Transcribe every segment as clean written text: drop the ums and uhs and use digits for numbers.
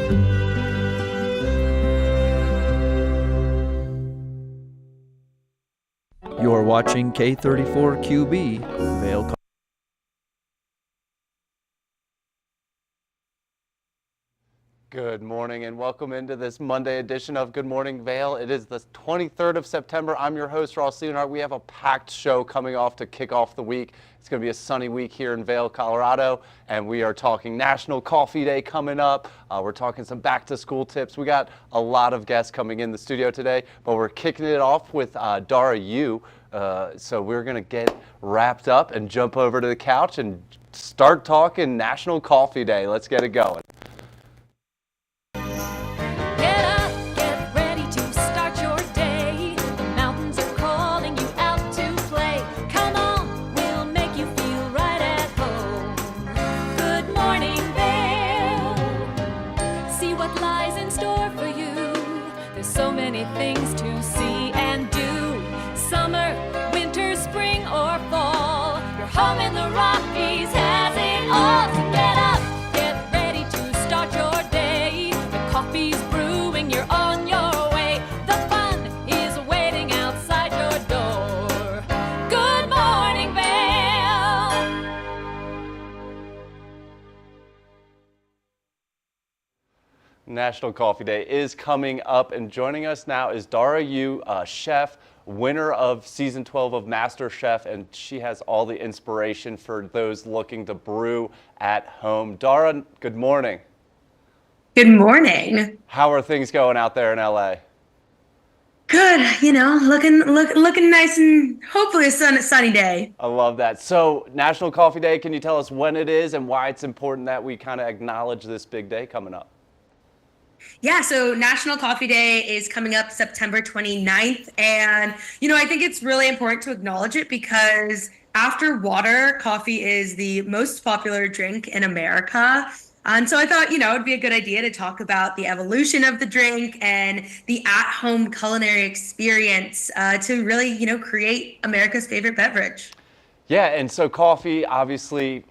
You're watching K34QB, Vail. Good morning and welcome into this Monday edition of Good Morning Vail. It is the 23rd of September. I'm your host, Ross Leonhardt. We have a packed show coming off to kick off the week. It's going to be a sunny week here in Vail, Colorado, and we are talking National Coffee Day coming up. We're talking some back-to-school tips. We got a lot of guests coming in the studio today, but we're kicking it off with Dara Yu. So we're going to get wrapped up and jump over to the couch and start talking National Coffee Day. Let's get it going. Things to see and do. Summer, winter, spring, or fall. Your home in the Rockies has it all. So get up, get ready to start your day. The coffee's brewing, you're on your way. The fun is waiting outside your door. Good morning, Vail. National Coffee Day is coming up, and joining us now is Dara Yu, chef, winner of season 12 of MasterChef, and she has all the inspiration for those looking to brew at home. Dara, good morning. Good morning. How are things going out there in LA? Good, looking nice and hopefully a sunny day. I love that. So, National Coffee Day, can you tell us when it is and why it's important that we kind of acknowledge this big day coming up? Yeah, so National Coffee Day is coming up September 29th. And, I think it's really important to acknowledge it because after water, coffee is the most popular drink in America. And so I thought, it would be a good idea to talk about the evolution of the drink and the at-home culinary experience to really, create America's favorite beverage. Yeah, and so coffee, obviously,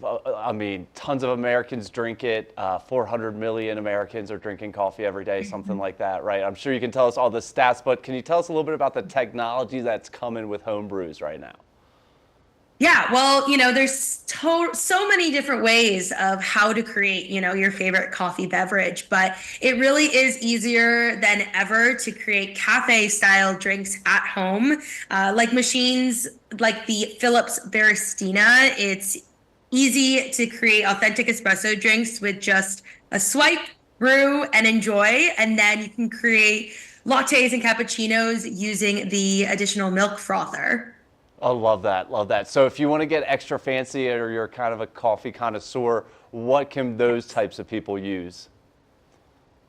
tons of Americans drink it. 400 million Americans are drinking coffee every day, something like that, right? I'm sure you can tell us all the stats, but can you tell us a little bit about the technology that's coming with home brews right now? Yeah, well, there's so many different ways of how to create, your favorite coffee beverage, but it really is easier than ever to create cafe-style drinks at home, like machines like the Philips Baristina. It's easy to create authentic espresso drinks with just a swipe, brew, and enjoy, and then you can create lattes and cappuccinos using the additional milk frother. I love that, love that. So if you want to get extra fancy or you're kind of a coffee connoisseur, what can those types of people use?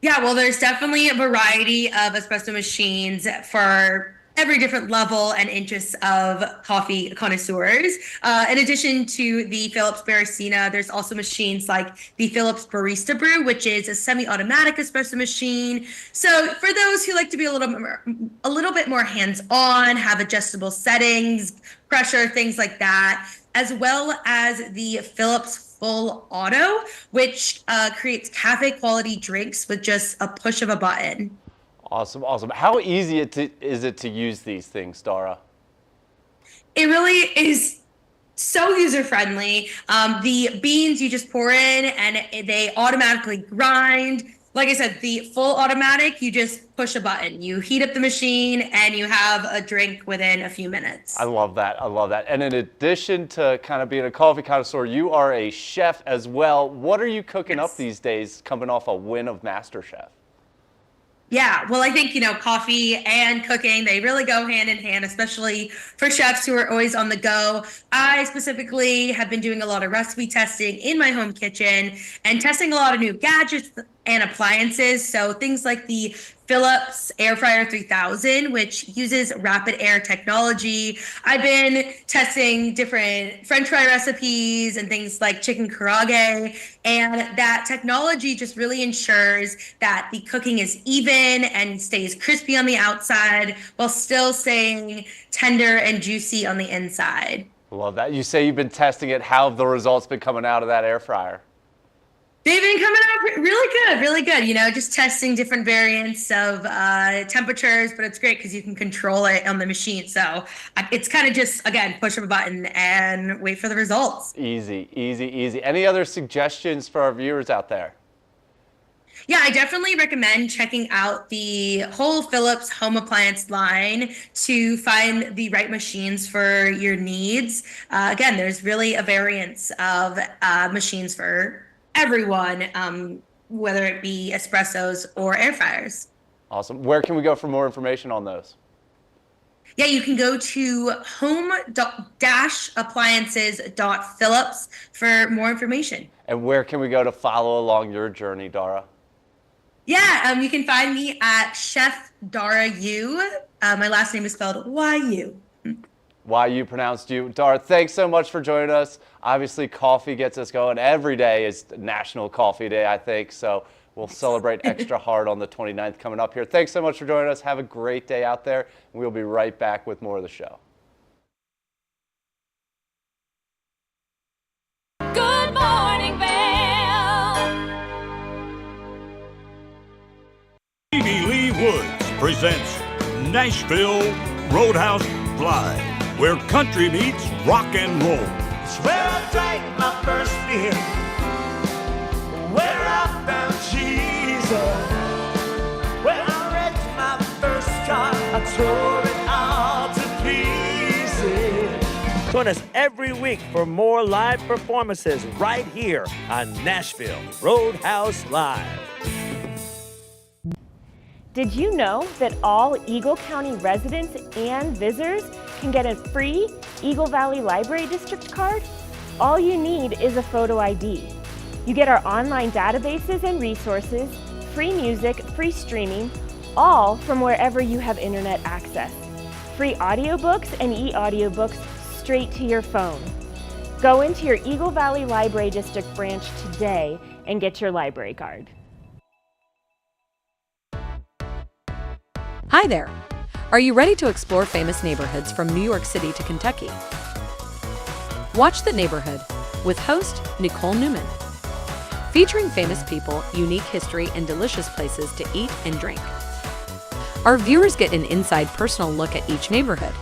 Yeah, well, there's definitely a variety of espresso machines for every different level and interest of coffee connoisseurs. In addition to the Philips Baristina, there's also machines like the Philips Barista Brew, which is a semi-automatic espresso machine. So for those who like to be a little bit more hands-on, have adjustable settings, pressure, things like that, as well as the Philips Full Auto, which creates cafe-quality drinks with just a push of a button. Awesome, awesome. How easy is it to use these things, Dara? It really is so user-friendly. The beans you just pour in and they automatically grind. Like I said, the full automatic, you just push a button. You heat up the machine and you have a drink within a few minutes. I love that, I love that. And in addition to kind of being a coffee connoisseur, you are a chef as well. What are you cooking up these days coming off a win of MasterChef? Yeah, well, I think, coffee and cooking, they really go hand in hand, especially for chefs who are always on the go. I specifically have been doing a lot of recipe testing in my home kitchen and testing a lot of new gadgets and appliances. So things like the Philips Air Fryer 3000, which uses rapid air technology. I've been testing different French fry recipes and things like chicken karaage, and that technology just really ensures that the cooking is even and stays crispy on the outside while still staying tender and juicy on the inside. Love that. You say you've been testing it. How have the results been coming out of that air fryer? They've been coming out really good, really good. You know, just testing different variants of temperatures, but it's great because you can control it on the machine. So it's kind of just, again, push of a button and wait for the results. Easy, easy, easy. Any other suggestions for our viewers out there? Yeah, I definitely recommend checking out the whole Philips home appliance line to find the right machines for your needs. Again, there's really a variance of machines for everyone, whether it be espressos or air fryers. Awesome. Where can we go for more information on those? Yeah, you can go to home-appliances.philips for more information. And where can we go to follow along your journey, Dara? Yeah, you can find me at Chef Dara Yu. My last name is spelled Y-U. Why you pronounced you. Dara, thanks so much for joining us. Obviously, coffee gets us going. Every day is National Coffee Day, I think. So we'll celebrate extra hard on the 29th coming up here. Thanks so much for joining us. Have a great day out there. We'll be right back with more of the show. Good morning, Vail. Stevie Lee Woods presents Nashville Roadhouse Live, where country meets rock and roll. It's where I drank my first beer, where I found Jesus, where I wrecked my first car, I tore it all to pieces. Join us every week for more live performances right here on Nashville Roadhouse Live. Did you know that all Eagle County residents and visitors can get a free Eagle Valley Library District card? All you need is a photo ID. You get our online databases and resources, free music, free streaming, all from wherever you have internet access. Free audiobooks and e-audiobooks straight to your phone. Go into your Eagle Valley Library District branch today and get your library card. Hi there! Are you ready to explore famous neighborhoods from New York City to Kentucky? Watch The Neighborhood with host Nicole Newman. Featuring famous people, unique history, and delicious places to eat and drink. Our viewers get an inside personal look at each neighborhood.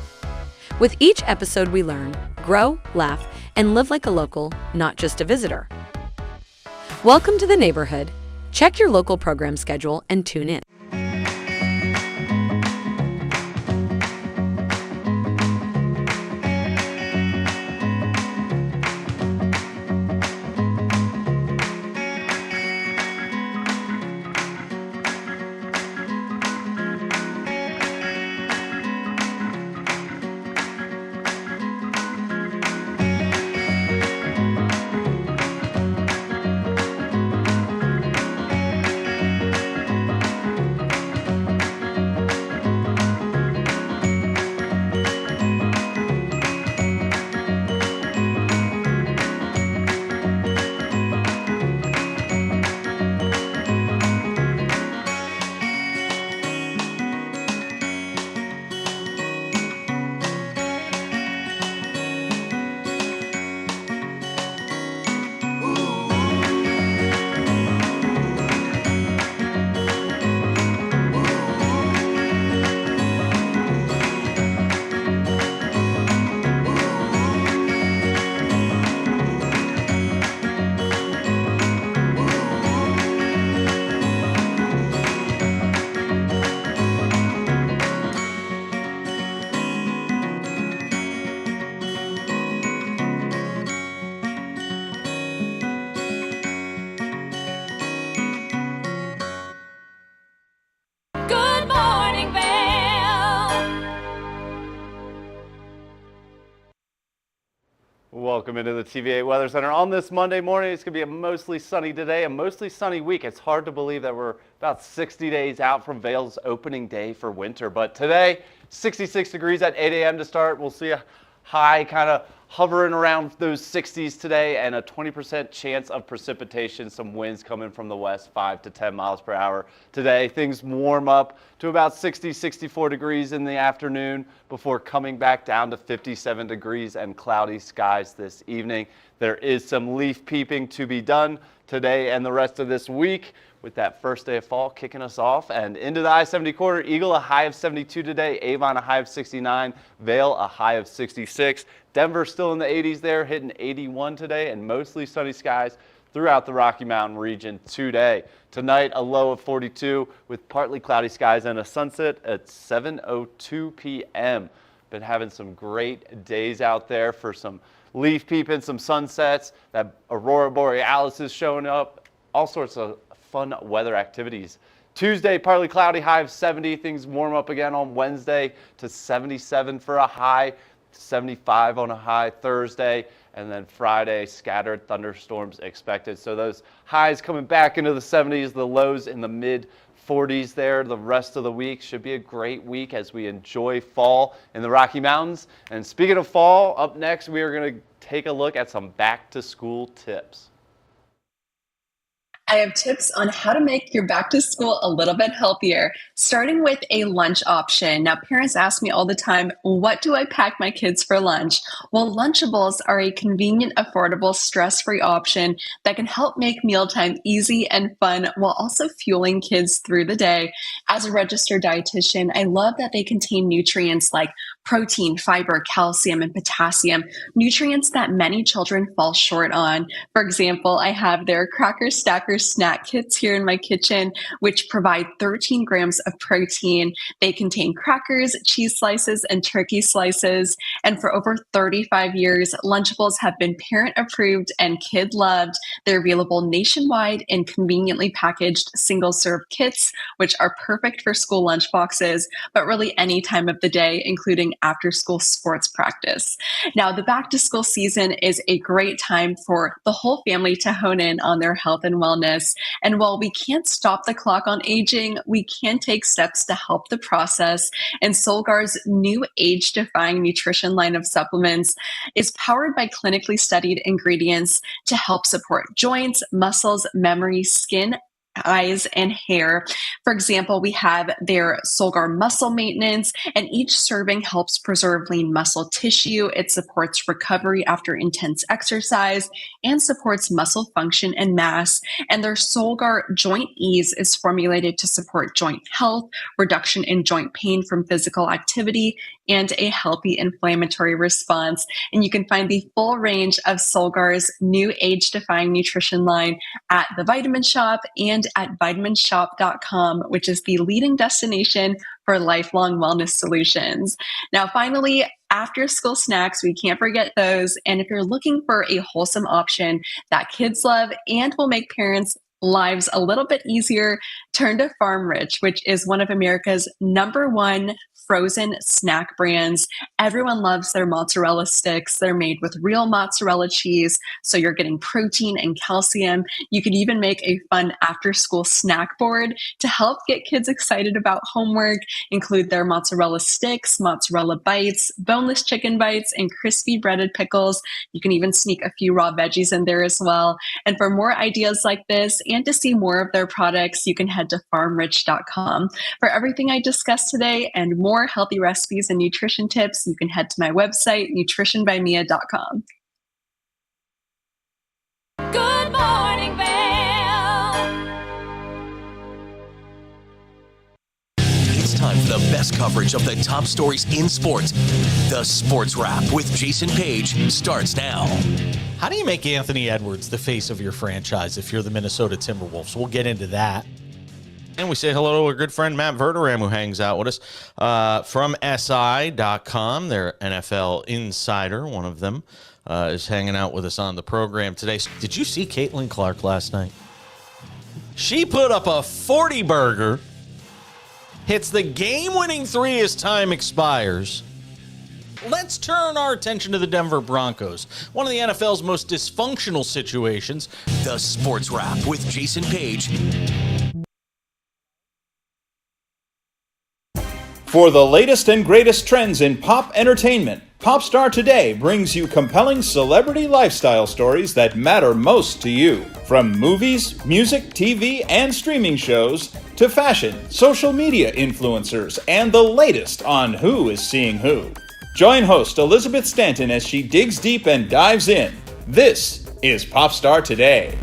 With each episode we learn, grow, laugh, and live like a local, not just a visitor. Welcome to The Neighborhood. Check your local program schedule and tune in. Good morning, Vail. Welcome into the TVA Weather Center. On this Monday morning, it's going to be a mostly sunny today, a mostly sunny week. It's hard to believe that we're about 60 days out from Vail's opening day for winter. But today, 66 degrees at 8 a.m. to start. We'll see a high kind of hovering around those 60s today, and a 20% chance of precipitation. Some winds coming from the west, 5 to 10 miles per hour today. Things warm up to about 60, 64 degrees in the afternoon before coming back down to 57 degrees and cloudy skies this evening. There is some leaf peeping to be done today and the rest of this week, with that first day of fall kicking us off. And into the I-70 corridor, Eagle a high of 72 today, Avon a high of 69, Vail a high of 66. Denver still in the 80s there, hitting 81 today, and mostly sunny skies throughout the Rocky Mountain region today. Tonight, a low of 42 with partly cloudy skies and a sunset at 7:02 p.m. Been having some great days out there for some leaf peeping, some sunsets. That aurora borealis is showing up. All sorts of fun weather activities. Tuesday, partly cloudy, high of 70. Things warm up again on Wednesday to 77 for a high, 75 on a high Thursday, and then Friday, scattered thunderstorms expected. So those highs coming back into the 70s, the lows in the mid 40s there. The rest of the week should be a great week as we enjoy fall in the Rocky Mountains. And speaking of fall, up next, we are going to take a look at some back to school tips. I have tips on how to make your back to school a little bit healthier, starting with a lunch option. Now, parents ask me all the time, what do I pack my kids for lunch? Well, Lunchables are a convenient, affordable, stress-free option that can help make mealtime easy and fun while also fueling kids through the day. As a registered dietitian, I love that they contain nutrients like protein, fiber, calcium, and potassium, nutrients that many children fall short on. For example, I have their Cracker Stacker snack kits here in my kitchen, which provide 13 grams of protein. They contain crackers, cheese slices, and turkey slices. And for over 35 years, Lunchables have been parent approved and kid loved. They're available nationwide in conveniently packaged single serve kits, which are perfect for school lunch boxes, but really any time of the day, including after school sports practice. Now, the back to school season is a great time for the whole family to hone in on their health and wellness. And while we can't stop the clock on aging, we can take steps to help the process. And Solgar's new age-defying nutrition line of supplements is powered by clinically studied ingredients to help support joints, muscles, memory, skin, eyes, and hair. For example, we have their Solgar Muscle Maintenance, and each serving helps preserve lean muscle tissue. It supports recovery after intense exercise and supports muscle function and mass. And their Solgar Joint Ease is formulated to support joint health, reduction in joint pain from physical activity, and a healthy inflammatory response. And you can find the full range of Solgar's new age-defying nutrition line at the Vitamin Shop and at vitaminshop.com, which is the leading destination for lifelong wellness solutions. Now, finally, after school snacks, we can't forget those. And if you're looking for a wholesome option that kids love and will make parents' lives a little bit easier, turn to Farm Rich, which is one of America's #1 frozen snack brands. Everyone loves their mozzarella sticks. They're made with real mozzarella cheese, so you're getting protein and calcium. You could even make a fun after-school snack board to help get kids excited about homework. Include their mozzarella sticks, mozzarella bites, boneless chicken bites, and crispy breaded pickles. You can even sneak a few raw veggies in there as well. And for more ideas like this and to see more of their products, you can head to farmrich.com. For everything I discussed today and more healthy recipes and nutrition tips, you can head to my website, nutritionbymia.com. Good morning, Vail. It's time for the best coverage of the top stories in sports. The Sports Wrap with Jason Page starts now. How do you make Anthony Edwards the face of your franchise if you're the Minnesota Timberwolves? We'll get into that. And we say hello to our good friend Matt Verderam, who hangs out with us from SI.com. Their NFL insider, one of them, is hanging out with us on the program today. Did you see Caitlin Clark last night? She put up a 40-burger, hits the game-winning three as time expires. Let's turn our attention to the Denver Broncos, one of the NFL's most dysfunctional situations. The Sports Wrap with Jason Page. For the latest and greatest trends in pop entertainment, Popstar Today brings you compelling celebrity lifestyle stories that matter most to you. From movies, music, TV, and streaming shows, to fashion, social media influencers, and the latest on who is seeing who. Join host Elizabeth Stanton as she digs deep and dives in. This is Popstar Today.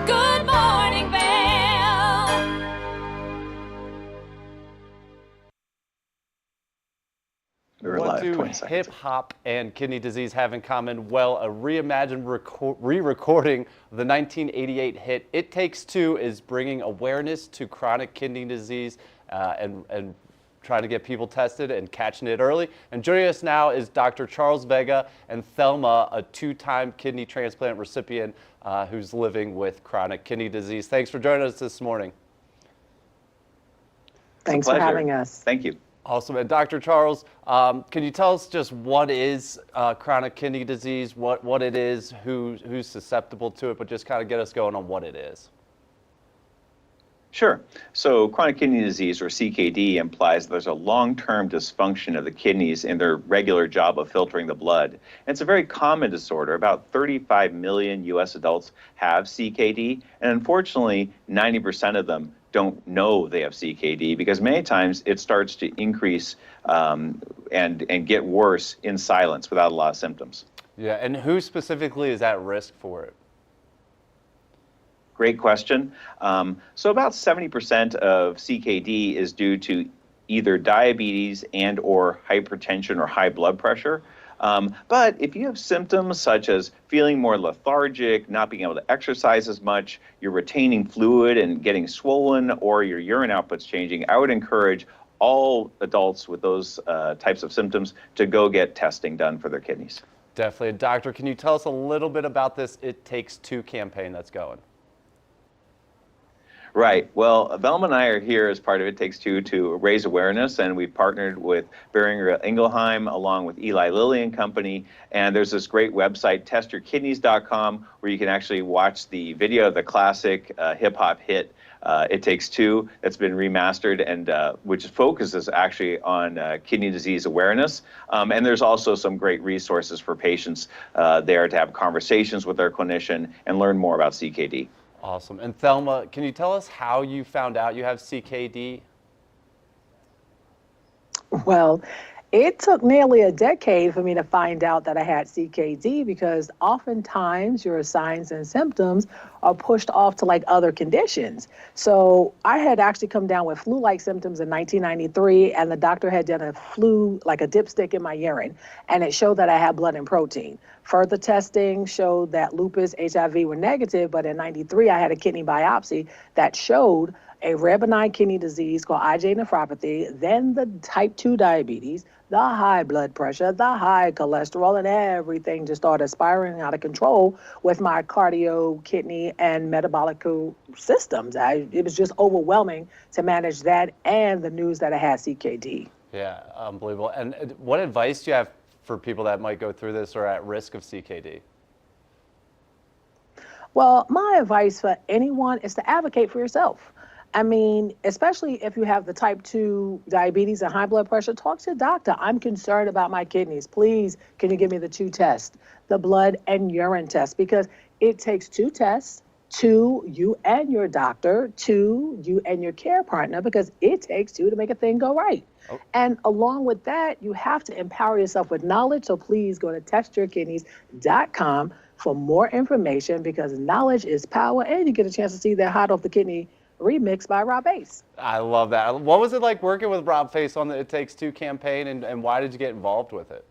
Good morning, Vail. What do hip hop and kidney disease have in common? Well, a reimagined re-recording of the 1988 hit "It Takes Two" is bringing awareness to chronic kidney disease and trying to get people tested and catching it early. And joining us now is Dr. Charles Vega and Thelma, a two-time kidney transplant recipient who's living with chronic kidney disease. Thanks for joining us this morning. Thanks for having us. Thank you. Awesome. And Dr. Charles, can you tell us just what is chronic kidney disease, what it is, who's susceptible to it, but just kind of get us going on what it is? Sure. So chronic kidney disease, or CKD, implies there's a long-term dysfunction of the kidneys in their regular job of filtering the blood. And it's a very common disorder. About 35 million U.S. adults have CKD, and unfortunately, 90% of them don't know they have CKD because many times it starts to increase and get worse in silence without a lot of symptoms. Yeah, and who specifically is at risk for it? Great question. So about 70% of CKD is due to either diabetes and or hypertension or high blood pressure. But if you have symptoms such as feeling more lethargic, not being able to exercise as much, you're retaining fluid and getting swollen, or your urine output's changing, I would encourage all adults with those types of symptoms to go get testing done for their kidneys. Definitely. Doctor, can you tell us a little bit about this It Takes Two campaign that's going? Right. Well, Velma and I are here as part of It Takes Two to raise awareness, and we've partnered with Boehringer Ingelheim along with Eli Lilly and Company. And there's this great website, testyourkidneys.com, where you can actually watch the video of the classic hip hop hit It Takes Two that's been remastered, and which focuses actually on kidney disease awareness. And there's also some great resources for patients there to have conversations with their clinician and learn more about CKD. Awesome. And Thelma, can you tell us how you found out you have CKD? Well, it took nearly a decade for me to find out that I had CKD because oftentimes your signs and symptoms are pushed off to like other conditions. So I had actually come down with flu-like symptoms in 1993, and the doctor had done a flu, like a dipstick in my urine, and it showed that I had blood and protein. Further testing showed that lupus, HIV were negative, but in 93 I had a kidney biopsy that showed a rare benign kidney disease called IgA nephropathy, then the type 2 diabetes, the high blood pressure, the high cholesterol, and everything just started spiraling out of control with my cardio, kidney, and metabolic systems. It was just overwhelming to manage that and the news that I had CKD. Yeah, unbelievable. And what advice do you have for people that might go through this or at risk of CKD? Well, my advice for anyone is to advocate for yourself. I mean, especially if you have the type 2 diabetes and high blood pressure, talk to a doctor. I'm concerned about my kidneys. Please, can you give me the 2 tests, the blood and urine test? Because it takes 2 tests, 2, you and your doctor, 2, you and your care partner, because it takes 2 to make a thing go right. Oh. And along with that, you have to empower yourself with knowledge. So please go to testyourkidneys.com for more information, because knowledge is power, and you get a chance to see that Hot Off the Kidney remix by Rob Ace. I love that. What was it like working with Rob Face on the It Takes Two campaign, and why did you get involved with it?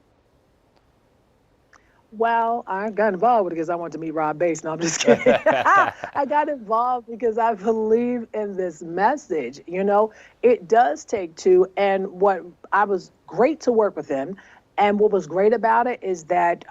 Well, I got involved because I wanted to meet Rob Bass. No, I'm just kidding. I got involved because I believe in this message. You know, it does take two. And what I was great to work with him. And what was great about it is that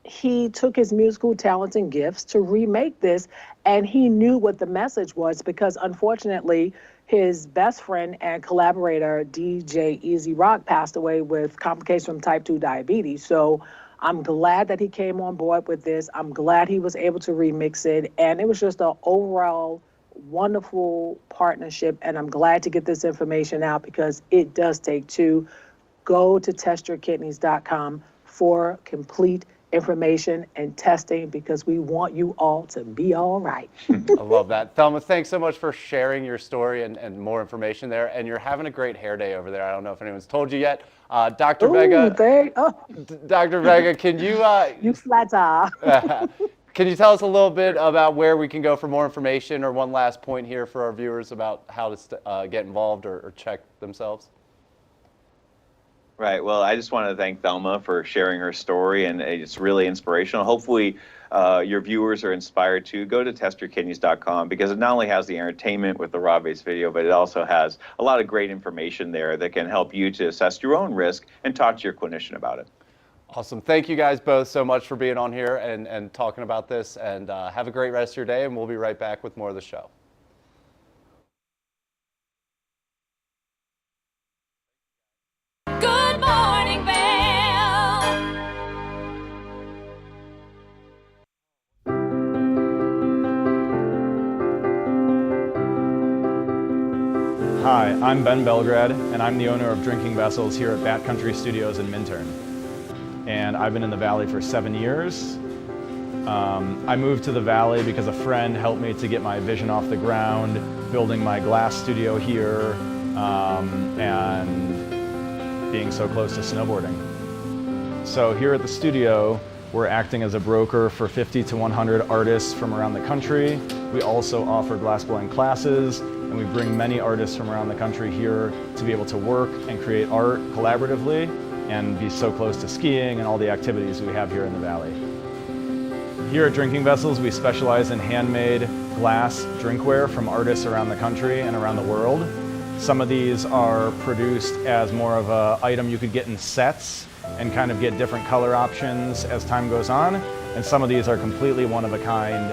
he took his musical talents and gifts to remake this. And he knew what the message was because unfortunately, his best friend and collaborator, DJ Easy Rock, passed away with complications from type 2 diabetes. So I'm glad that he came on board with this. I'm glad he was able to remix it. And it was just an overall wonderful partnership. And I'm glad to get this information out because it does take two. Go to testyourkidneys.com for complete information and testing because we want you all to be all right. I love that. Thelma, thanks so much for sharing your story and more information there. And you're having a great hair day over there. I don't know if anyone's told you yet. Dr. Vega, Dr. Vega, can you... you flatter. Can you tell us a little bit about where we can go for more information or one last point here for our viewers about how to get involved or check themselves? Right. Well, I just want to thank Thelma for sharing her story, and it's really inspirational. Hopefully, your viewers are inspired to go to testyourkidneys.com because it not only has the entertainment with the Rob Bass video, but it also has a lot of great information there that can help you to assess your own risk and talk to your clinician about it. Awesome. Thank you guys both so much for being on here and talking about this. And have a great rest of your day, and we'll be right back with more of the show. Good morning, Vail. Hi, I'm Ben Belgrad, and I'm the owner of Drinking Vessels here at Bat Country Studios in Minturn. And I've been in the Valley for 7 years. I moved to the Valley because a friend helped me to get my vision off the ground, building my glass studio here, and being so close to snowboarding. So here at the studio, we're acting as a broker for 50 to 100 artists from around the country. We also offer glassblowing classes, and we bring many artists from around the country here to be able to work and create art collaboratively and be so close to skiing and all the activities we have here in the Valley. Here at Drinking Vessels, we specialize in handmade glass drinkware from artists around the country and around the world. Some of these are produced as more of an item you could get in sets and kind of get different color options as time goes on. And some of these are completely one of a kind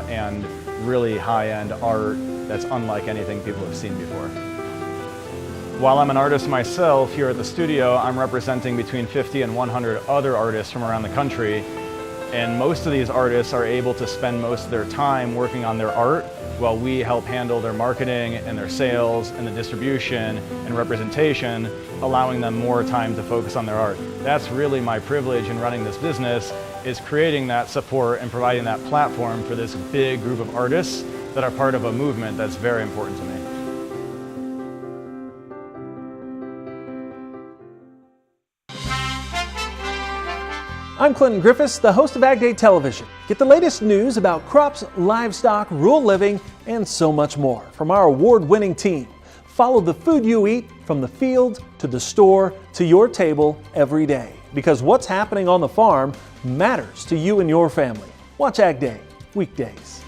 and really high-end art that's unlike anything people have seen before. While I'm an artist myself here at the studio, I'm representing between 50 and 100 other artists from around the country. And most of these artists are able to spend most of their time working on their art while we help handle their marketing and their sales and the distribution and representation, allowing them more time to focus on their art. That's really my privilege in running this business, is creating that support and providing that platform for this big group of artists that are part of a movement that's very important to me. I'm Clinton Griffiths, the host of Ag Day Television. Get the latest news about crops, livestock, rural living, and so much more from our award-winning team. Follow the food you eat from the field to the store to your table every day. Because what's happening on the farm matters to you and your family. Watch Ag Day, weekdays.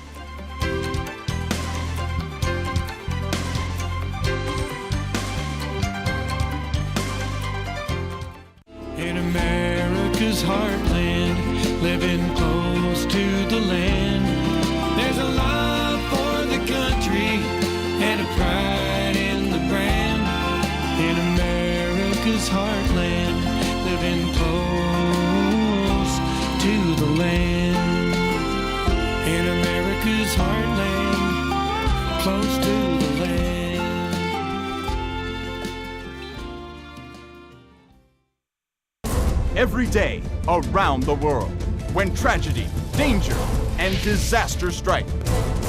In America's heartland, living close to the land, there's a love for the country and a pride in the brand. In America's heartland, living close to the land. In America's heartland, close to the land. Every day around the world, when tragedy, danger, and disaster strike,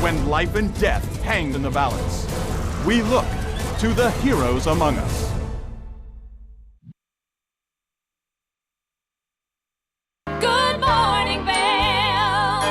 when life and death hang in the balance, we look to the heroes among us. Good morning, Vail.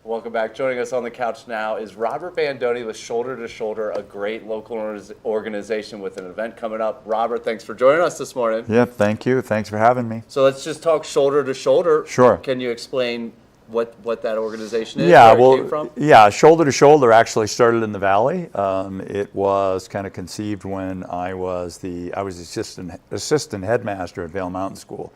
Welcome welcome back. Joining us on the couch now is Robert Bandoni with Shoulder to Shoulder, a great local organization with an event coming up. Robert, thanks for joining us this morning. Yeah, thank you. Thanks for having me. So let's just talk Shoulder to Shoulder. Sure. Can you explain what that organization is, Yeah, where it came from? yeah, Shoulder to Shoulder actually started in the Valley. It was kind of conceived when I was assistant headmaster at Vail Mountain School.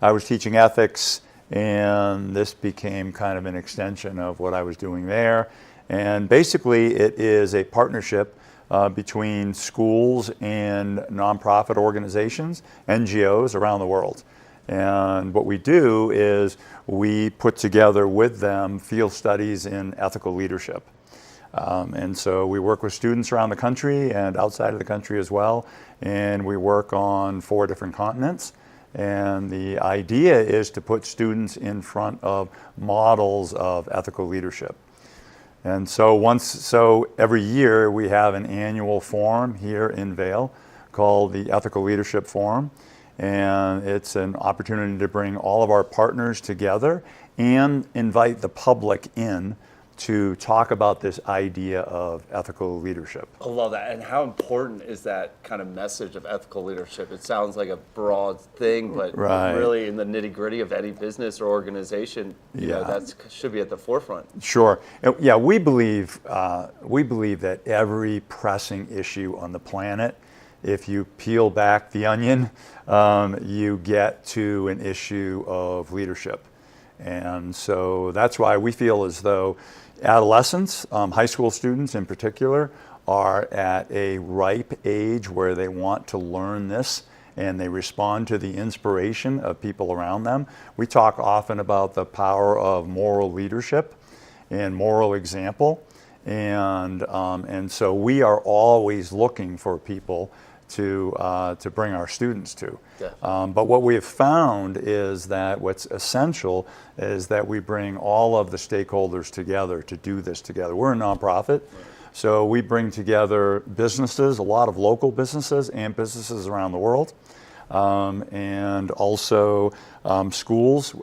I was teaching ethics, and this became kind of an extension of what I was doing there. And basically, it is a partnership between schools and nonprofit organizations, NGOs around the world. And what we do is we put together with them field studies in ethical leadership. And so we work with students around the country and outside of the country as well. And we work on 4 different continents. And the idea is to put students in front of models of ethical leadership. And so every year we have an annual forum here in Vail called the Ethical Leadership Forum. And it's an opportunity to bring all of our partners together and invite the public in to talk about this idea of ethical leadership. I love that. And how important is that kind of message of ethical leadership? It sounds like a broad thing, but really in the nitty gritty of any business or organization, you know, that should be at the forefront. Sure. Yeah, we believe that every pressing issue on the planet, if you peel back the onion, you get to an issue of leadership. And so that's why we feel as though adolescents, high school students in particular, are at a ripe age where they want to learn this and they respond to the inspiration of people around them. We talk often about the power of moral leadership and moral example. And so we are always looking for people to bring our students to. But what we have found is that what's essential is that we bring all of the stakeholders together to do this together. We're a nonprofit, so we bring together businesses, a lot of local businesses and businesses around the world, and also schools.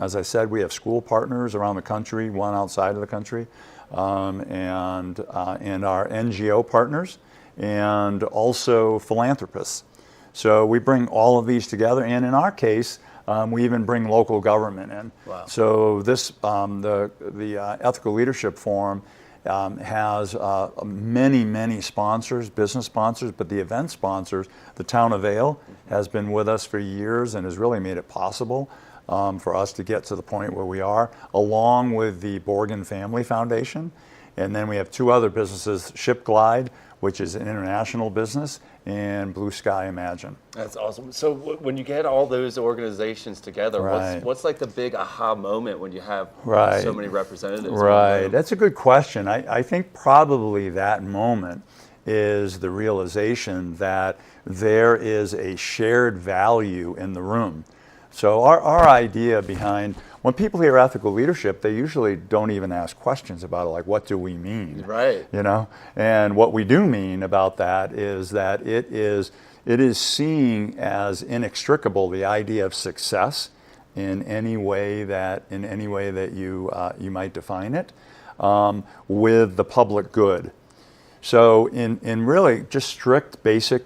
As I said, we have school partners around the country, one outside of the country, and our NGO partners, and also philanthropists. So we bring all of these together, and in our case, we even bring local government in. Wow. So this, the Ethical Leadership Forum has many sponsors, business sponsors, but the event sponsors, the town of Vail has been with us for years and has really made it possible for us to get to the point where we are, along with the Borgen Family Foundation. And then we have 2 other businesses, Ship Glide, which is an international business, and Blue Sky Imagine. That's awesome. So when you get all those organizations together, what's like the big aha moment when you have so many representatives? Right, that's a good question. I think probably that moment is the realization that there is a shared value in the room. So our idea behind, when people hear ethical leadership, they usually don't even ask questions about it, like, what do we mean? Right. You know, and what we do mean about that is that it is seeing as inextricable the idea of success in any way that you might define it, with the public good. So in really just strict basic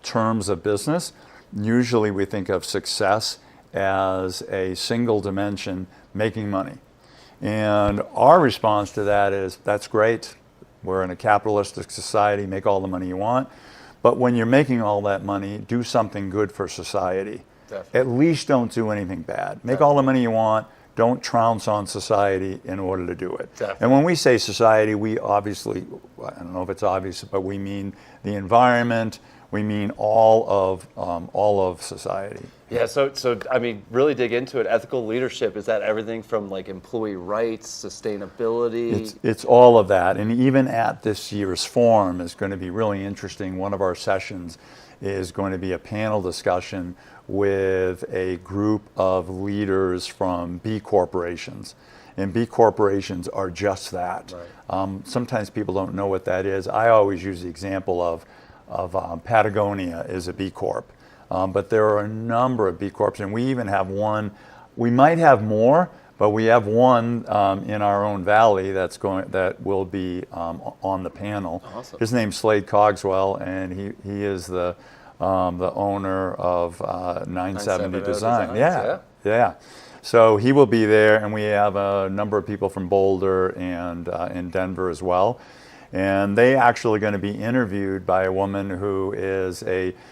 terms of business, usually we think of success as a single dimension, making money. And our response to that is, that's great. We're in a capitalistic society, make all the money you want. But when you're making all that money, do something good for society. Definitely. At least don't do anything bad. Make all the money you want, don't trounce on society in order to do it. Definitely. And when we say society, we obviously, I don't know if it's obvious, but we mean the environment, we mean all of society. Yeah, so I mean, really dig into it. Ethical leadership, is that everything from like employee rights, sustainability? It's all of that. And even at this year's forum is going to be really interesting. One of our sessions is going to be a panel discussion with a group of leaders from B corporations. And B corporations are just that. Right. Sometimes people don't know what that is. I always use the example of Patagonia is a B Corp. But there are a number of B Corps, and we even have one. We might have more, but we have one in our own valley that will be on the panel. Awesome. His name's Slade Cogswell, and he is the owner of 970 Design. Yeah. So he will be there, and we have a number of people from Boulder and in Denver as well. And they actually going to be interviewed by a woman who is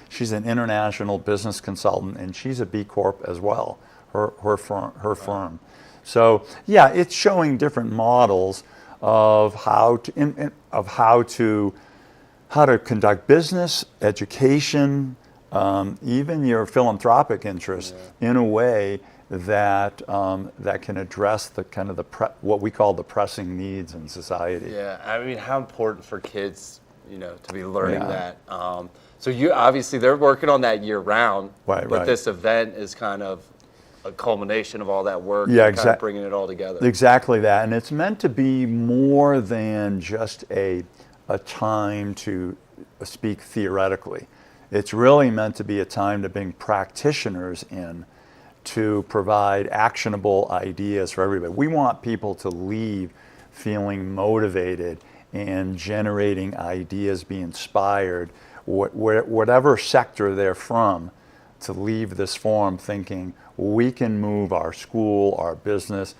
she's an international business consultant, and she's a B Corp as well, her firm. So yeah, it's showing different models of how to conduct business, education, even your philanthropic interests in a way that can address the kind of what we call the pressing needs in society. Yeah, I mean, how important for kids, to be learning that. So you obviously they're working on that year round, but this event is kind of a culmination of all that work. Yeah, kind of bringing it all together. Exactly that, and it's meant to be more than just a time to speak theoretically. It's really meant to be a time to bring practitioners in to provide actionable ideas for everybody. We want people to leave feeling motivated and generating ideas, be inspired, whatever sector they're from, to leave this forum thinking we can move our school, our business,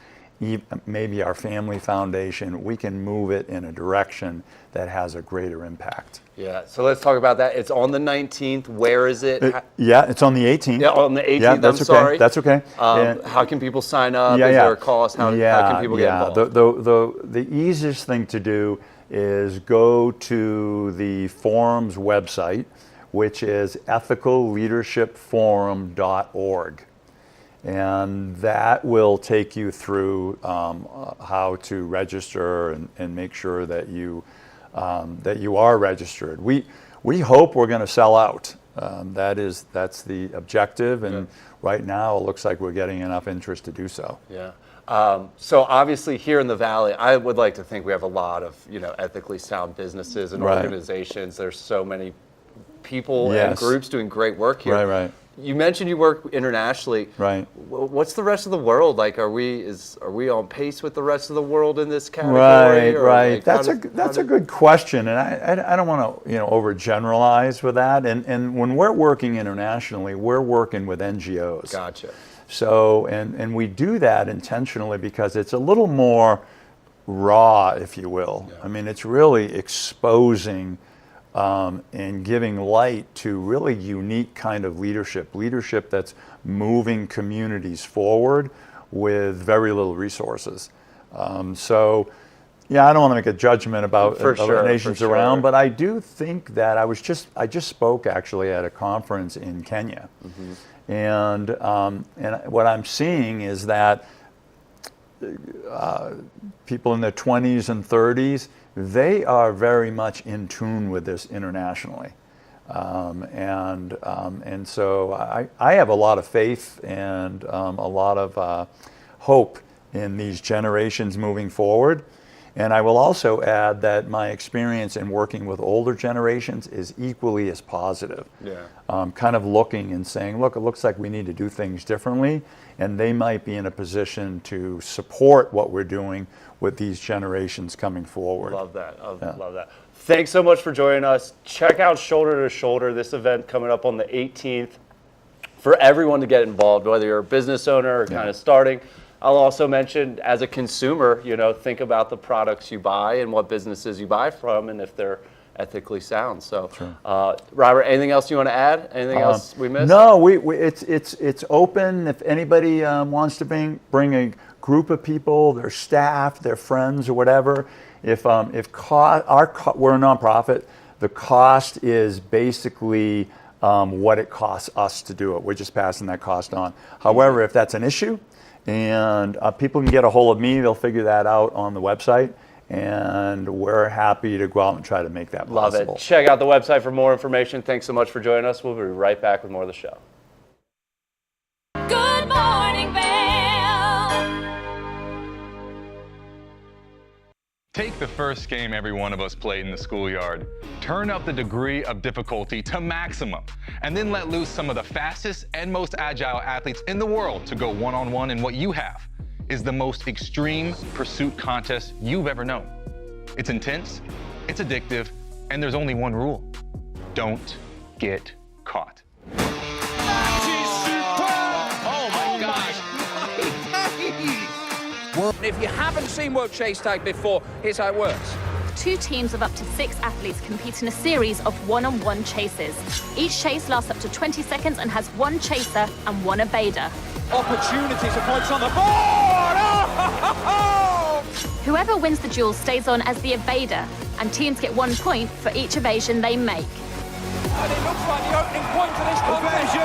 maybe our family foundation, we can move it in a direction that has a greater impact. Yeah, so let's talk about that. It's on the 19th. Where is it? Yeah, it's on the 18th. Yeah, on the 18th. Yeah, that's I'm sorry. That's okay. How can people sign up? Is there a cost? How can people get involved? The easiest thing to do is go to the forum's website, which is ethicalleadershipforum.org. And that will take you through how to register and make sure that you are registered. We hope we're going to sell out. That's the objective, and right now it looks like we're getting enough interest to do so. Yeah. So obviously here in the Valley, I would like to think we have a lot of ethically sound businesses and organizations. There's so many people and groups doing great work here. Right. You mentioned you work internationally. Right. What's the rest of the world like? Are we on pace with the rest of the world in this category? Right. That's a good question, and I don't want to overgeneralize with that. And when we're working internationally, we're working with NGOs. Gotcha. So and we do that intentionally because it's a little more raw, if you will. Yeah. I mean, it's really exposing and giving light to really unique kind of leadership that's moving communities forward with very little resources. So, yeah, I don't want to make a judgment about other nations around, but I do think that I just spoke actually at a conference in Kenya, and what I'm seeing is that people in their 20s and 30s, they are very much in tune with this internationally. And so I have a lot of faith and a lot of hope in these generations moving forward. And I will also add that my experience in working with older generations is equally as positive. Yeah. Kind of looking and saying, look, it looks like we need to do things differently, and they might be in a position to support what we're doing with these generations coming forward. Love that. Love that. Thanks so much for joining us. Check out Shoulder to Shoulder, this event coming up on the 18th. For everyone to get involved, whether you're a business owner or kind of starting. I'll also mention, as a consumer, think about the products you buy and what businesses you buy from, and if they're ethically sound. So, Robert, anything else you want to add? Anything else we missed? No, it's open. If anybody wants to bring a group of people, their staff, their friends, or whatever. We're a nonprofit. The cost is basically what it costs us to do it. We're just passing that cost on. However, if that's an issue, and people can get a hold of me, they'll figure that out on the website, and we're happy to go out and try to make that possible. Love it. Check out the website for more information. Thanks so much for joining us. We'll be right back with more of the show. Good morning, Vail. Take the first game every one of us played in the schoolyard. Turn up the degree of difficulty to maximum, and then let loose some of the fastest and most agile athletes in the world to go one-on-one in what you have. is the most extreme pursuit contest you've ever known. It's intense, it's addictive, and there's only one rule. Don't get caught. Oh my gosh! If you haven't seen World Chase Tag before, here's how it works. 2 teams of up to 6 athletes compete in a series of one-on-one chases. Each chase lasts up to 20 seconds and has 1 chaser and 1 evader. Opportunities for points on the board! Oh! Whoever wins the duel stays on as the evader, and teams get 1 point for each evasion they make. And it looks like the opening point for this competition!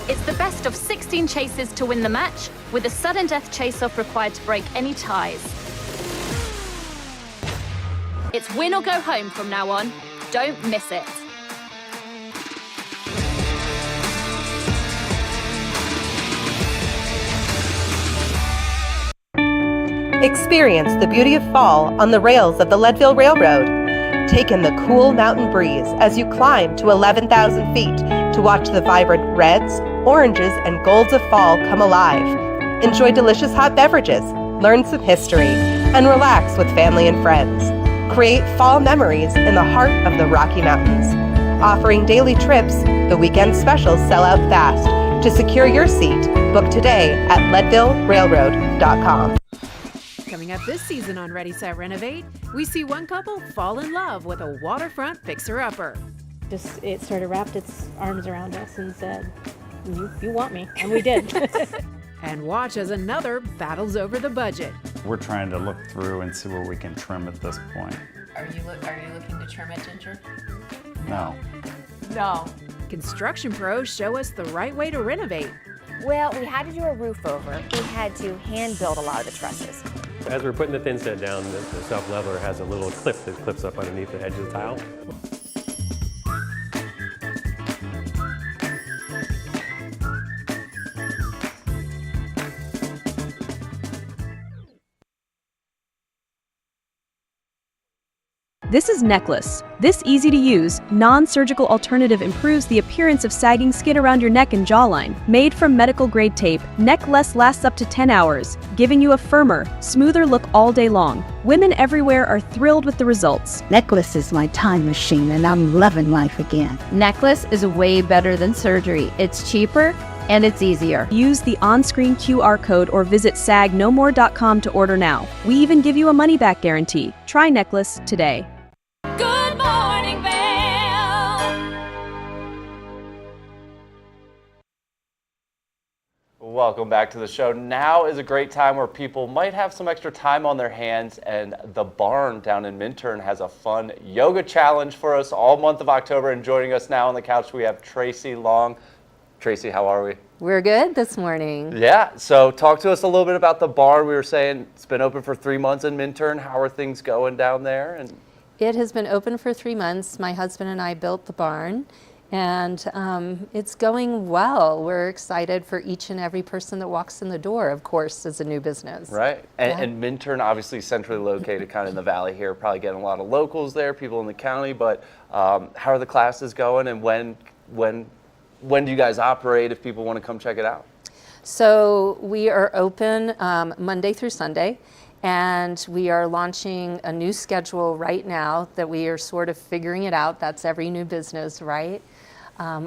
It's the best of 16 chases to win the match, with a sudden death chase-off required to break any ties. It's win or go home from now on. Don't miss it. Experience the beauty of fall on the rails of the Leadville Railroad. Take in the cool mountain breeze as you climb to 11,000 feet to watch the vibrant reds, oranges, and golds of fall come alive. Enjoy delicious hot beverages, learn some history, and relax with family and friends. Create fall memories in the heart of the Rocky Mountains. Offering daily trips, the weekend specials sell out fast. To secure your seat, book today at leadvillerailroad.com. Coming up this season on Ready, Set, Renovate, we see one couple fall in love with a waterfront fixer-upper. It sort of wrapped its arms around us and said, you want me, and we did. And watch as another battles over the budget. We're trying to look through and see where we can trim at this point. Are you looking to trim it, Ginger? No. No. Construction pros show us the right way to renovate. Well, we had to do a roof over. We had to hand build a lot of the trusses. As we're putting the thin set down, the self-leveler has a little clip that clips up underneath the edge of the tile. This is Necklace. This easy-to-use, non-surgical alternative improves the appearance of sagging skin around your neck and jawline. Made from medical-grade tape, Necklace lasts up to 10 hours, giving you a firmer, smoother look all day long. Women everywhere are thrilled with the results. Necklace is my time machine, and I'm loving life again. Necklace is way better than surgery. It's cheaper and it's easier. Use the on-screen QR code or visit sagnomore.com to order now. We even give you a money-back guarantee. Try Necklace today. Good morning, Vail. Welcome back to the show. Now is a great time where people might have some extra time on their hands, and the barn down in Minturn has a fun yoga challenge for us all month of October. And joining us now on the couch, we have Tracy Long. Tracy, how are we? We're good this morning. Yeah, so talk to us a little bit about the barn. We were saying it's been open for 3 months in Minturn. How are things going down there? And It has been open for 3 months. My husband and I built the barn, and it's going well. We're excited for each and every person that walks in the door, of course, as a new business. Right, and Minturn, obviously centrally located kind of in the valley here, probably getting a lot of locals there, people in the county, but how are the classes going, and when do you guys operate if people want to come check it out? So we are open Monday through Sunday. And we are launching a new schedule right now that we are sort of figuring it out. That's every new business, right?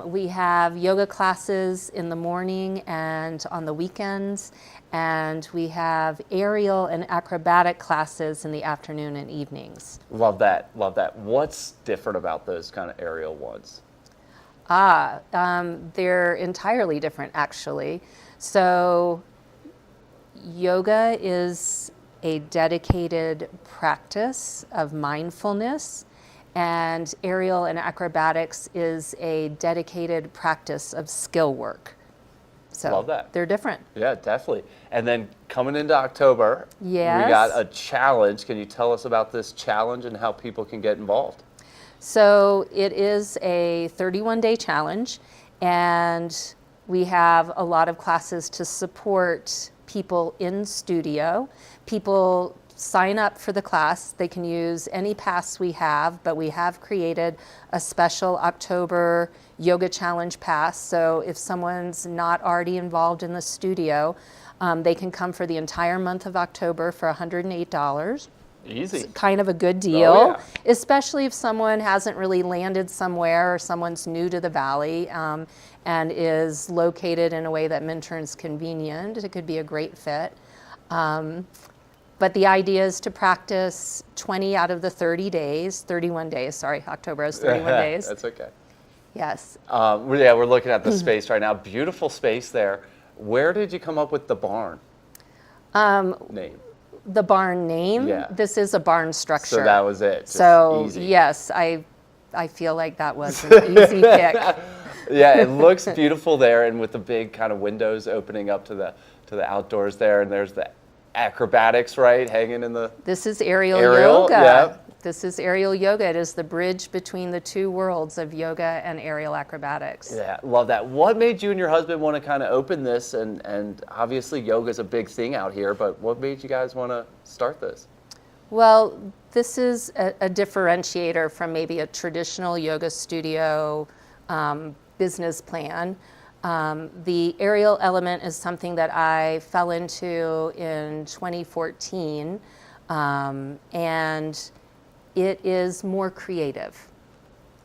We have yoga classes in the morning and on the weekends. And we have aerial and acrobatic classes in the afternoon and evenings. Love that, love that. What's different about those kind of aerial ones? They're entirely different, actually. So yoga is a dedicated practice of mindfulness, and aerial and acrobatics is a dedicated practice of skill work. So love that. They're different. Yeah, definitely. And then coming into October, Yes. we got a challenge. Can you tell us about this challenge and how people can get involved? So it is a 31-day challenge, and we have a lot of classes to support people in studio, people sign up for the class. They can use any pass we have, but we have created a special October Yoga Challenge pass. So if someone's not already involved in the studio, they can come for the entire month of October for $108. Easy. It's kind of a good deal, Oh, yeah. especially if someone hasn't really landed somewhere or someone's new to the Valley and is located in a way that Minturn's convenient. It could be a great fit. But the idea is to practice 20 out of the 31 days, sorry, October has 31 days. That's okay. Yes. We're looking at the space right now. Beautiful space there. Where did you come up with the barn name? The barn name? Yeah. This is a barn structure. So that was it. Just so easy. yes, I feel like that was an easy pick. Yeah, it looks beautiful there, and with the big kind of windows opening up to the outdoors there, and there's the acrobatics, right, hanging in the... This is aerial yoga. Yeah. This is aerial yoga. It is the bridge between the two worlds of yoga and aerial acrobatics. Yeah, love that. What made you and your husband want to kind of open this? And obviously yoga is a big thing out here, but what made you guys want to start this? Well, this is a differentiator from maybe a traditional yoga studio business plan. The aerial element is something that I fell into in 2014, and it is more creative.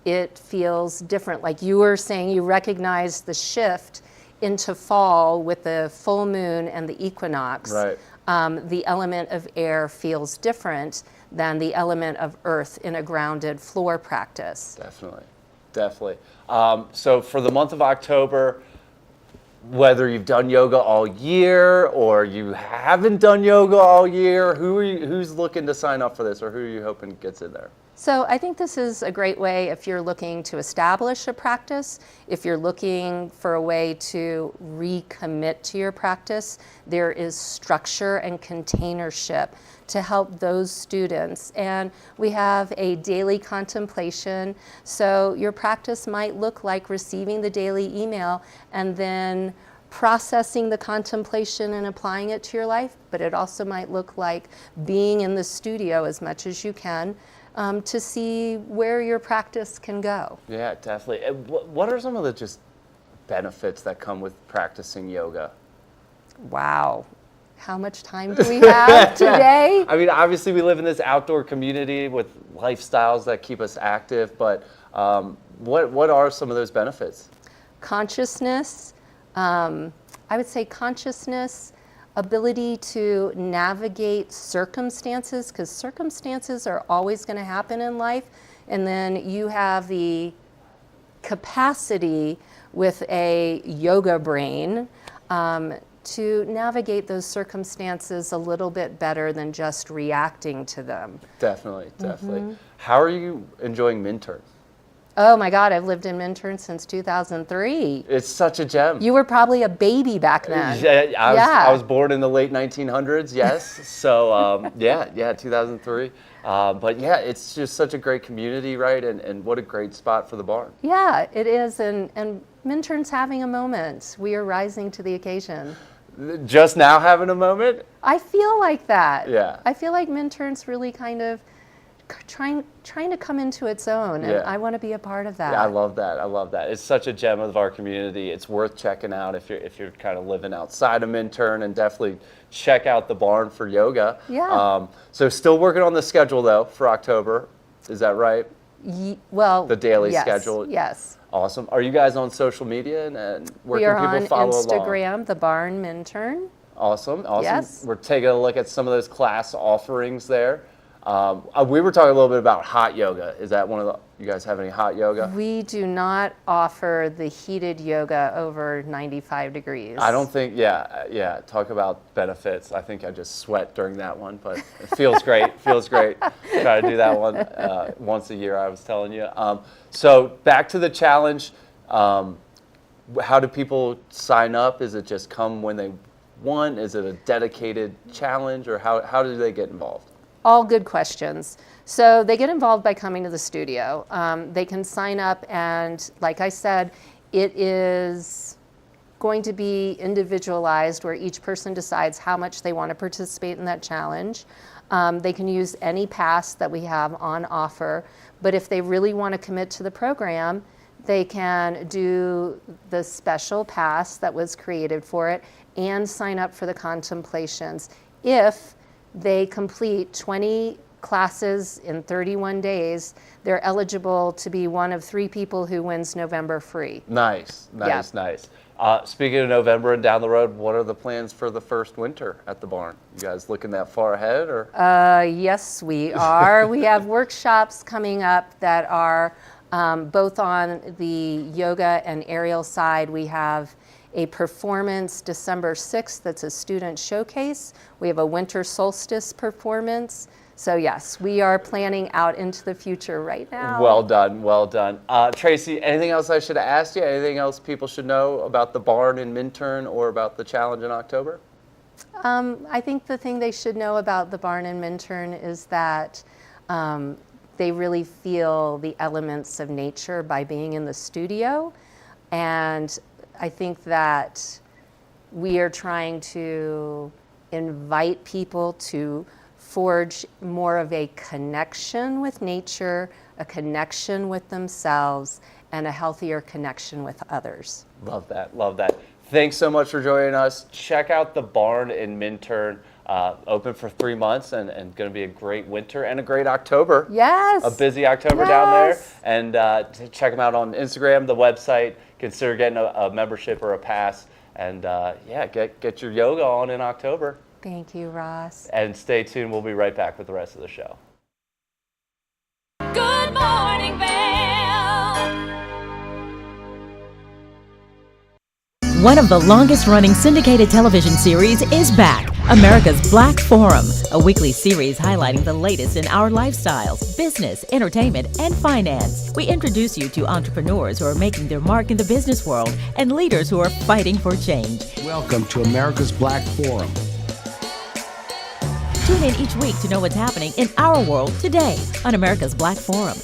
It feels different. Like you were saying, you recognize the shift into fall with the full moon and the equinox. Right. The element of air feels different than the element of earth in a grounded floor practice. Definitely. So for the month of October, whether you've done yoga all year or you haven't done yoga all year, who's looking to sign up for this, or who are you hoping gets in there? So I think this is a great way if you're looking to establish a practice, if you're looking for a way to recommit to your practice. There is structure and containership to help those students. And we have a daily contemplation. So your practice might look like receiving the daily email and then processing the contemplation and applying it to your life, but it also might look like being in the studio as much as you can to see where your practice can go. Yeah, definitely. What are some of the just benefits that come with practicing yoga? Wow. How much time do we have today? I mean, obviously we live in this outdoor community with lifestyles that keep us active, but what are some of those benefits? Consciousness, I would say consciousness, ability to navigate circumstances, because circumstances are always going to happen in life, and then you have the capacity with a yoga brain to navigate those circumstances a little bit better than just reacting to them. Definitely. How are you enjoying Minturn? Oh my God, I've lived in Minturn since 2003. It's such a gem. You were probably a baby back then. I was born in the late 1900s, yes. So, 2003. But yeah, it's just such a great community, right? And what a great spot for the barn. Yeah, it is. And Minturn's having a moment. We are rising to the occasion. Just now having a moment? I feel like that. Yeah. I feel like Minturn's really kind of trying to come into its own, and I want to be a part of that. Yeah, I love that. It's such a gem of our community. It's worth checking out if you're kind of living outside of Minturn, and definitely check out the barn for yoga. Yeah. So still working on the schedule though for October. Is that right? Well, the daily schedule. Yes. Awesome. Are you guys on social media and where we can are people follow on Instagram, along? the Barn Minturn. Awesome. Yes. We're taking a look at some of those class offerings there. We were talking a little bit about hot yoga. Is that you guys have any hot yoga? We do not offer the heated yoga over 95 degrees. I don't think, talk about benefits. I think I just sweat during that one, but it feels great, Try to do that one once a year, I was telling you. So back to the challenge. How do people sign up? Is it just come when they want? Is it a dedicated challenge, or how do they get involved? All good questions. So they get involved by coming to the studio. They can sign up, and like I said, it is going to be individualized where each person decides how much they want to participate in that challenge. They can use any pass that we have on offer, but if they really want to commit to the program, they can do the special pass that was created for it and sign up for the contemplations. If they complete 20 classes in 31 days, they're eligible to be one of 3 people who wins November free. Nice. Speaking of November and down the road, what are the plans for the first winter at the barn? You guys looking that far ahead, or? Yes, we are. We have workshops coming up that are both on the yoga and aerial side. We have a performance December 6th that's a student showcase. We have a winter solstice performance. So yes, we are planning out into the future right now. Well done, well done. Tracy, anything else I should have asked you? Anything else people should know about the barn in Minturn or about the challenge in October? I think the thing they should know about the barn in Minturn is that they really feel the elements of nature by being in the studio. And I think that we are trying to invite people to forge more of a connection with nature, a connection with themselves, and a healthier connection with others. Love that, love that. Thanks so much for joining us. Check out the barn in Minturn. Open for 3 months and going to be a great winter and a great October. Yes. A busy October down there. And check them out on Instagram, the website. Consider getting a membership or a pass. And yeah, get your yoga on in October. Thank you, Ross. And stay tuned. We'll be right back with the rest of the show. Good morning, Vail. One of the longest-running syndicated television series is back, America's Black Forum, a weekly series highlighting the latest in our lifestyles, business, entertainment, and finance. We introduce you to entrepreneurs who are making their mark in the business world and leaders who are fighting for change. Welcome to America's Black Forum. Tune in each week to know what's happening in our world today on America's Black Forum.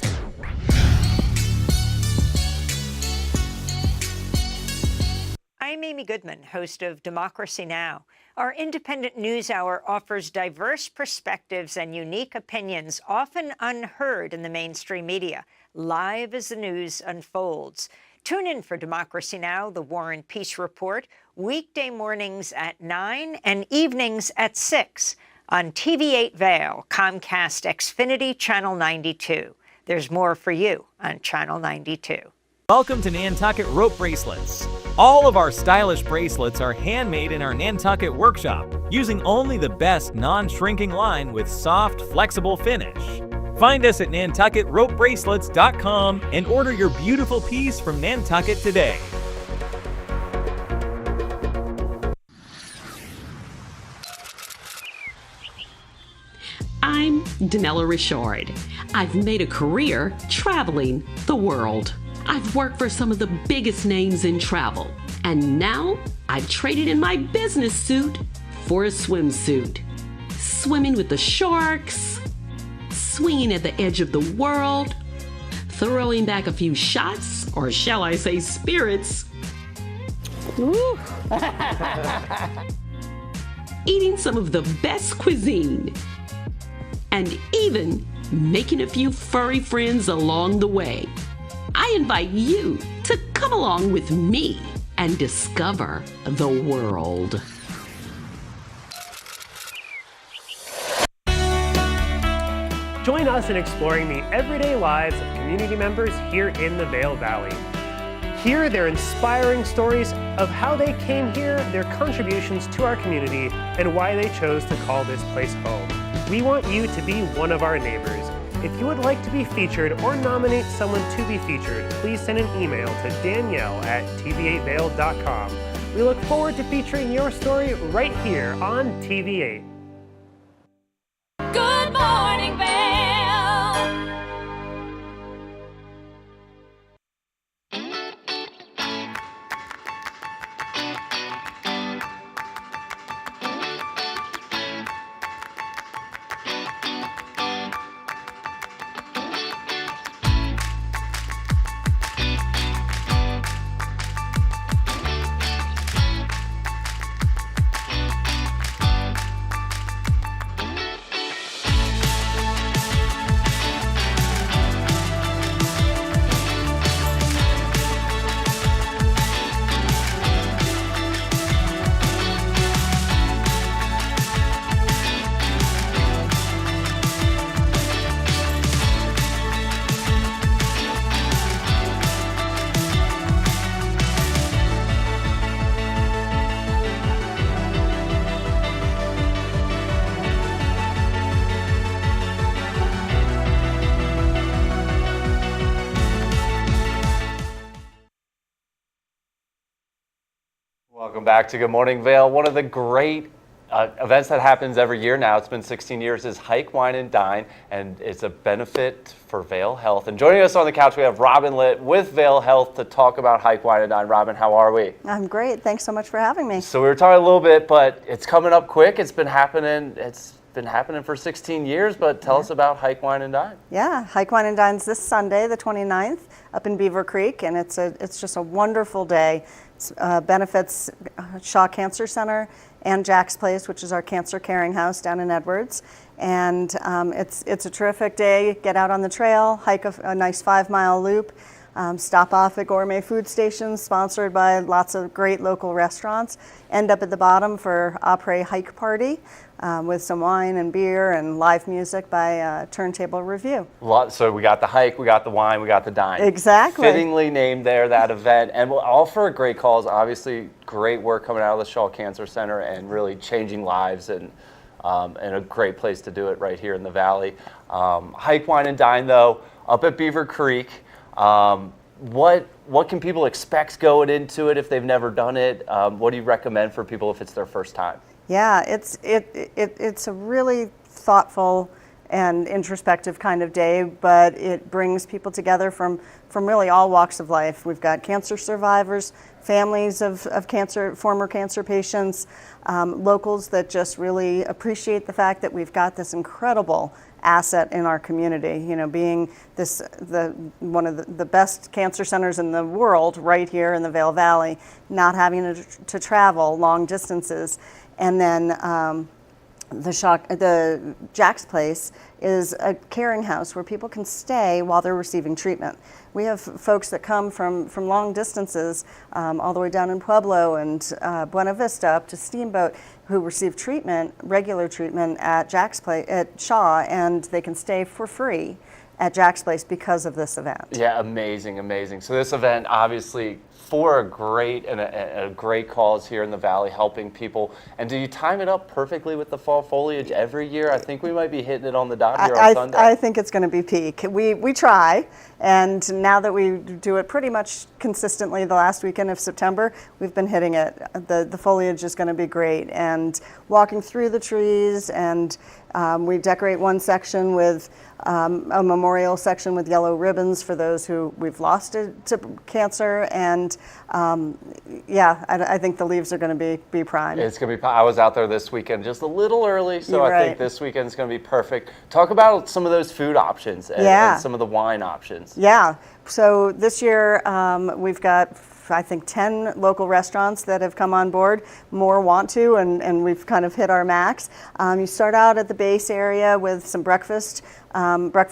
I'm Amy Goodman, host of Democracy Now! Our independent news hour offers diverse perspectives and unique opinions, often unheard in the mainstream media, live as the news unfolds. Tune in for Democracy Now!, the War and Peace Report, weekday mornings at 9 and evenings at 6 on TV8 Vail, Comcast Xfinity Channel 92. There's more for you on Channel 92. Welcome to Nantucket Rope Bracelets. All of our stylish bracelets are handmade in our Nantucket workshop, using only the best non-shrinking line with soft, flexible finish. Find us at NantucketRopeBracelets.com and order your beautiful piece from Nantucket today. I'm Danella Richard. I've made a career traveling the world. I've worked for some of the biggest names in travel, and now I've traded in my business suit for a swimsuit. Swimming with the sharks, swinging at the edge of the world, throwing back a few shots, or shall I say spirits. Eating some of the best cuisine, and even making a few furry friends along the way. I invite you to come along with me and discover the world. Join us in exploring the everyday lives of community members here in the Vail Valley. Hear their inspiring stories of how they came here, their contributions to our community, and why they chose to call this place home. We want you to be one of our neighbors. If you would like to be featured or nominate someone to be featured, please send an email to Danielle@tv8vail.com. We look forward to featuring your story right here on TV8. Good morning, Vail. Welcome back to Good Morning Vail. One of the great events that happens every year now, it's been 16 years, is Hike, Wine, and Dine, and it's a benefit for Vail Health. And joining us on the couch, we have Robin Litt with Vail Health to talk about Hike, Wine, and Dine. Robin, how are we? I'm great. Thanks so much for having me. So we were talking a little bit, but it's coming up quick. It's been happening for 16 years, but tell us about Hike, Wine, and Dine. Yeah, Hike, Wine, and Dine's this Sunday, the 29th, up in Beaver Creek, and it's just a wonderful day. Benefits Shaw Cancer Center and Jack's Place, which is our cancer caring house down in Edwards. And it's a terrific day. Get out on the trail, hike a nice 5-mile loop, stop off at gourmet food stations sponsored by lots of great local restaurants, end up at the bottom for après hike party with some wine and beer and live music by Turntable Review. So we got the hike, we got the wine, we got the dine. Exactly. Fittingly named there, that event. And all for a great cause. Obviously, great work coming out of the Shaw Cancer Center and really changing lives and a great place to do it right here in the Valley. Hike, Wine, and Dine, though, up at Beaver Creek. What can people expect going into it if they've never done it? What do you recommend for people if it's their first time? Yeah, it's a really thoughtful and introspective kind of day, but it brings people together from really all walks of life. We've got cancer survivors, families of former cancer patients, locals that just really appreciate the fact that we've got this incredible asset in our community, you know, being one of the best cancer centers in the world right here in the Vail Valley, not having to travel long distances. And then the Jack's Place is a caring house where people can stay while they're receiving treatment. We have folks that come from long distances, all the way down in Pueblo and Buena Vista up to Steamboat, who receive treatment, regular treatment at Jack's Place, at Shaw, and they can stay for free at Jack's Place because of this event. Yeah, amazing, amazing. So this event, obviously, for a great cause here in the Valley, helping people. And do you time it up perfectly with the fall foliage every year? I think we might be hitting it on the dot here on Sunday. I think it's going to be peak. We try, and now that we do it pretty much consistently the last weekend of September, we've been hitting it. The foliage is going to be great, and walking through the trees, and we decorate one section with a memorial section with yellow ribbons for those who we've lost to cancer, and I think the leaves are going to be prime. It's going to be. I was out there this weekend just a little early, so I think this weekend is going to be perfect. Talk about some of those food options and some of the wine options. Yeah. So this year we've got, I think, 10 local restaurants that have come on board. More want to, and we've kind of hit our max. You start out at the base area with some breakfast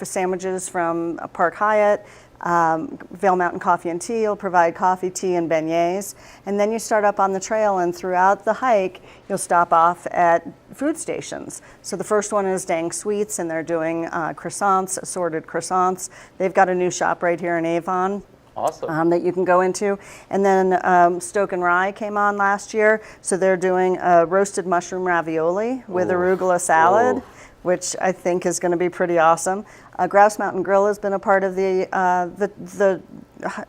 sandwiches from Park Hyatt. Vail Mountain Coffee and Tea will provide coffee, tea, and beignets. And then you start up on the trail, and throughout the hike, you'll stop off at food stations. So the first one is Dang Sweets, and they're doing croissants, assorted croissants. They've got a new shop right here in Avon. Awesome. That you can go into. And then Stoke and Rye came on last year, so they're doing a roasted mushroom ravioli with arugula salad, which I think is going to be pretty awesome. Grouse Mountain Grill has been a part of the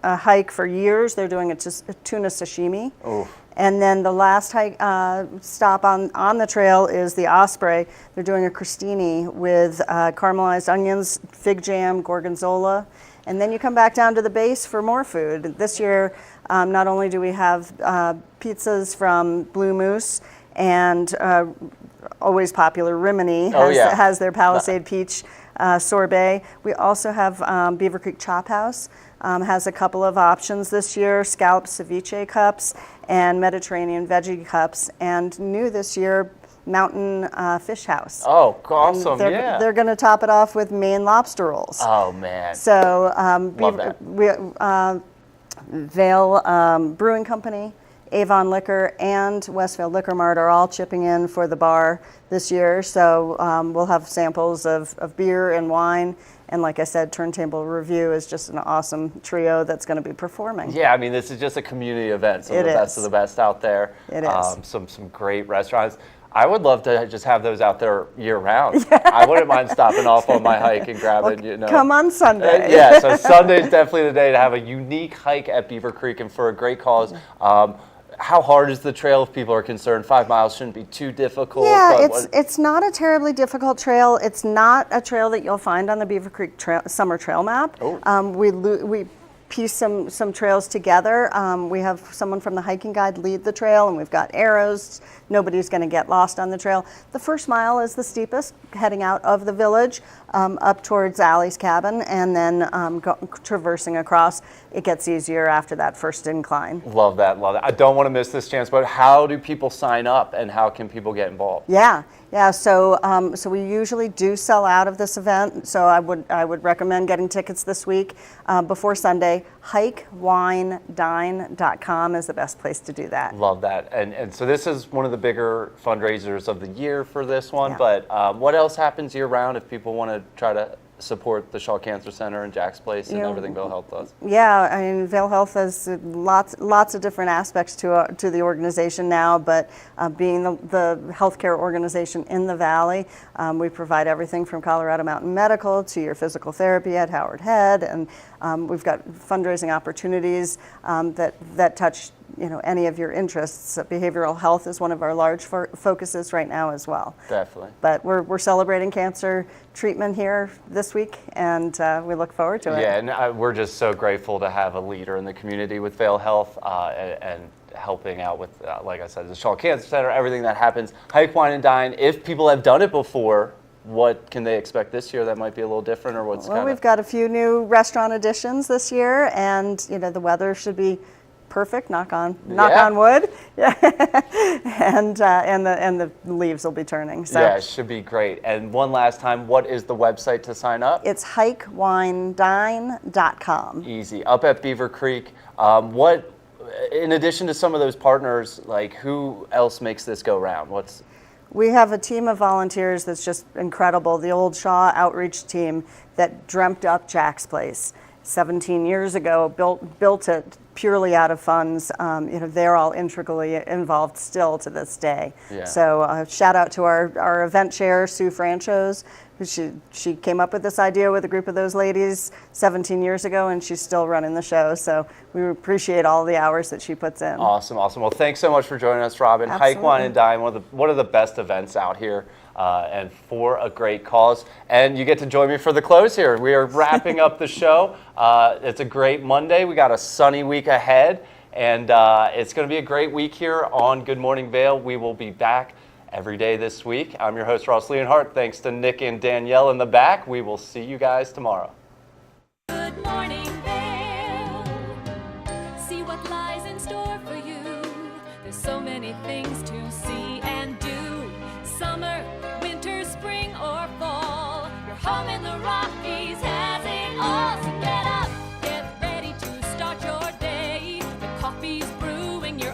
hike for years. They're doing a tuna sashimi. And then the last hike stop on the trail is the Osprey. They're doing a crostini with caramelized onions, fig jam, gorgonzola. And then you come back down to the base for more food. This year, not only do we have pizzas from Blue Moose and always popular Rimini has their Palisade Peach sorbet. We also have Beaver Creek Chop House has a couple of options this year, scallop ceviche cups and Mediterranean veggie cups. And new this year, Mountain Fish House. Oh, awesome! They're going to top it off with Maine lobster rolls. Oh man! So Vail Brewing Company, Avon Liquor, and Westvale Liquor Mart are all chipping in for the bar this year. So we'll have samples of beer and wine. And like I said, Turntable Review is just an awesome trio that's going to be performing. Yeah, I mean, this is just a community event. Some of the best of the best out there. It is. Some great restaurants. I would love to just have those out there year round. I wouldn't mind stopping off on my hike and grabbing, you know. Come on Sunday. Yeah, so Sunday's definitely the day to have a unique hike at Beaver Creek and for a great cause. how hard is the trail if people are concerned? 5 miles shouldn't be too difficult. Yeah, it's not a terribly difficult trail. It's not a trail that you'll find on the Beaver Creek Summer Trail map. Oh. We piece some trails together. We have someone from the hiking guide lead the trail, and we've got arrows. Nobody's going to get lost on the trail. The first mile is the steepest, heading out of the village up towards Allie's cabin, and then traversing across. It gets easier after that first incline. Love that, love that. I don't want to miss this chance, but how do people sign up, and how can people get involved? Yeah. So we usually do sell out of this event. So I would recommend getting tickets this week before Sunday. HikeWineDine.com is the best place to do that. Love that. And so this is one of the bigger fundraisers of the year for this one. Yeah. But what else happens year round if people want to try to support the Shaw Cancer Center and Jack's Place and everything Vail Health does? Yeah, I mean, Vail Health has lots of different aspects to the organization now, but being the healthcare organization in the Valley, we provide everything from Colorado Mountain Medical to your physical therapy at Howard Head, and we've got fundraising opportunities that touch any of your interests. Behavioral health is one of our large focuses right now as well. Definitely. But we're celebrating cancer treatment here this week, and we look forward to it. Yeah, and we're just so grateful to have a leader in the community with Vail Health and helping out with, like I said, the Shaw Cancer Center, everything that happens. Hike, Wine, and Dine. If people have done it before, what can they expect this year that might be a little different, or what's Well, we've got a few new restaurant additions this year, and the weather should be perfect. Knock on wood. Yeah, and the leaves will be turning. So yeah, it should be great. And one last time, what is the website to sign up? It's HikeWineDine.com. Easy. Up at Beaver Creek. What, in addition to some of those partners, like who else makes this go round? We have a team of volunteers that's just incredible. The old Shaw outreach team that dreamt up Jack's Place 17 years ago, built it purely out of funds. They're all integrally involved still to this day. Yeah. So shout out to our event chair, Sue Franchos. She came up with this idea with a group of those ladies 17 years ago, and she's still running the show. So we appreciate all the hours that she puts in. Awesome. Well, thanks so much for joining us, Robin. Absolutely. Hike, Wine, and Dine, one of the best events out here, and for a great cause. And you get to join me for the close here. We are wrapping up the show. It's a great Monday. We got a sunny week ahead, and it's going to be a great week here on Good Morning Vail. We will be back every day this week. I'm your host, Ross Leonhardt. Thanks to Nick and Danielle in the back. We will see you guys tomorrow. Good morning, Vail. See what lies in store for you. There's so many things to see and do. Summer, winter, spring, or fall. Your home in the Rockies has it all. So get up, get ready to start your day. The coffee's brewing, you're